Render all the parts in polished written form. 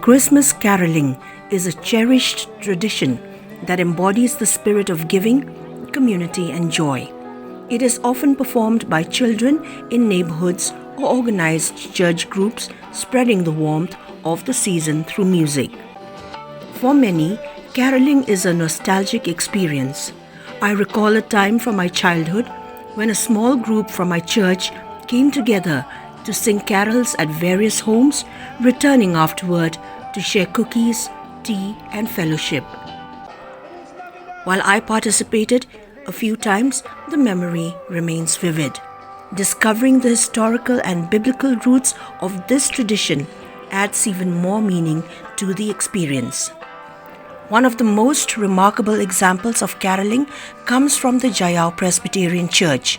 Christmas caroling is a cherished tradition that embodies the spirit of giving, community, and joy. It is often performed by children in neighborhoods or organized church groups, spreading the warmth of the season through music. For many, caroling is a nostalgic experience. I recall a time from my childhood when a small group from my church came together to sing carols at various homes, returning afterward to share cookies, tea, and fellowship. While I participated a few times, the memory remains vivid. Discovering the historical and biblical roots of this tradition adds even more meaning to the experience. One of the most remarkable examples of caroling comes from the Jaiaw Presbyterian Church.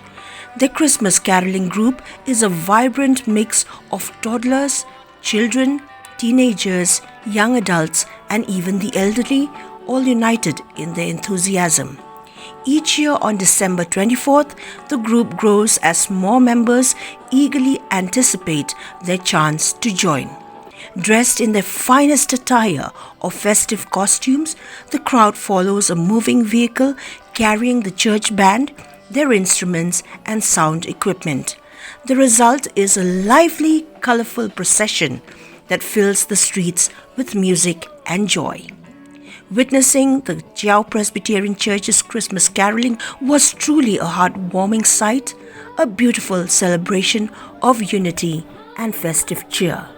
Their Christmas caroling group is a vibrant mix of toddlers, children, teenagers, young adults, and even the elderly, all united in their enthusiasm. Each year on December 24th, the group grows as more members eagerly anticipate their chance to join. Dressed in their finest attire or festive costumes, the crowd follows a moving vehicle carrying the church band, their instruments, and sound equipment. The result is a lively, colorful procession that fills the streets with music and joy. Witnessing the Jaiaw Presbyterian Church's Christmas caroling was truly a heartwarming sight, a beautiful celebration of unity and festive cheer.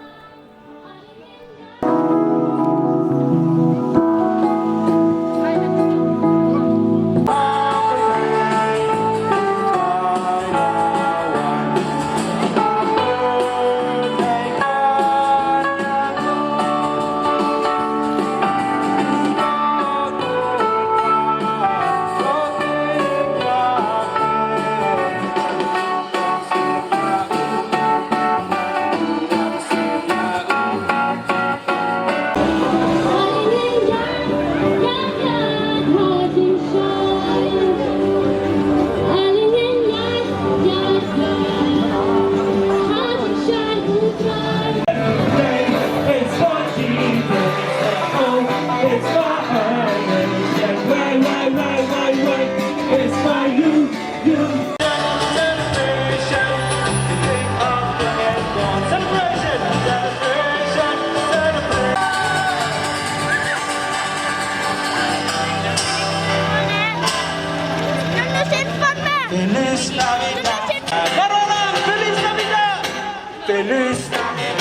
Feliz Navidad. Corona, Feliz Navidad. Feliz Navidad.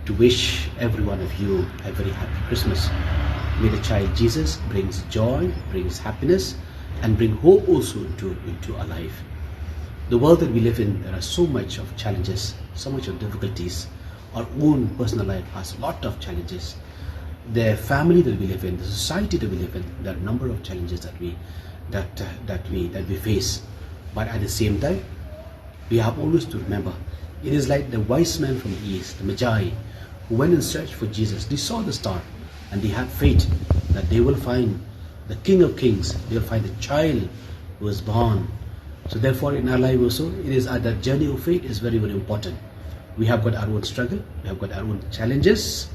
To wish every one of you a very happy Christmas. May the child Jesus brings joy, brings happiness, and bring hope also into our life. The world that we live in, there are so much of challenges, so much of difficulties. Our own personal life has a lot of challenges. The family that we live in, the society that we live in, there are a number of challenges that we face. But at the same time, we have always to remember, it is like the wise men from the east, the Magi, who went in search for Jesus. They saw the star and they had faith that they will find the King of Kings, they will find the child who was born. So therefore in our life also, it is that journey of faith is very, very important. We have got our own struggle, we have got our own challenges,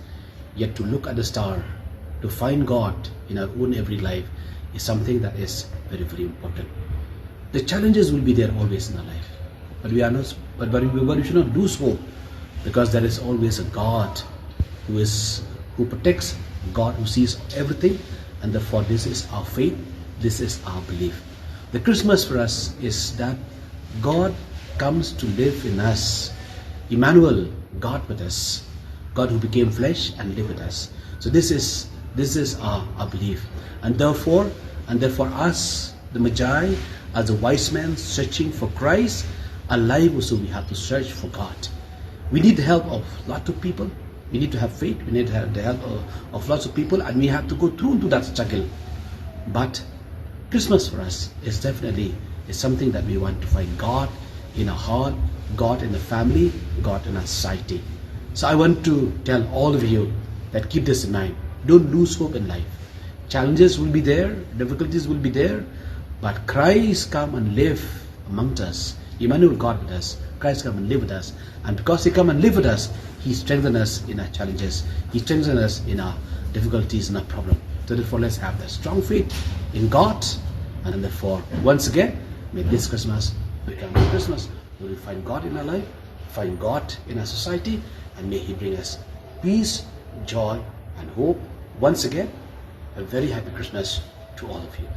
yet to look at the star, to find God in our own every life is something that is very, very important. The challenges will be there always in our life, but we should not lose hope, because there is always a God who protects, God who sees everything, and therefore this is our faith, this is our belief. The Christmas for us is that God comes to live in us. Emmanuel, God with us, God who became flesh and lived with us. So this is our belief, and therefore us, the Magi, as a wise man searching for Christ, alive also we have to search for God. We need the help of lots of people. We need to have faith. We need to have the help of lots of people, and we have to go through into that struggle. But Christmas for us is definitely something that we want to find God in our heart, God in the family, God in our society. So I want to tell all of you that keep this in mind. Don't lose hope in life. Challenges will be there, difficulties will be there, but Christ come and live amongst us. Emmanuel, God with us. Christ come and live with us. And because He come and live with us, He strengthens us in our challenges. He strengthens us in our difficulties and our problem. So therefore, let's have that strong faith in God. And therefore, once again, may this Christmas become a Christmas where we find God in our life, find God in our society, and may He bring us peace, joy, and hope. Once again, a very happy Christmas to all of you.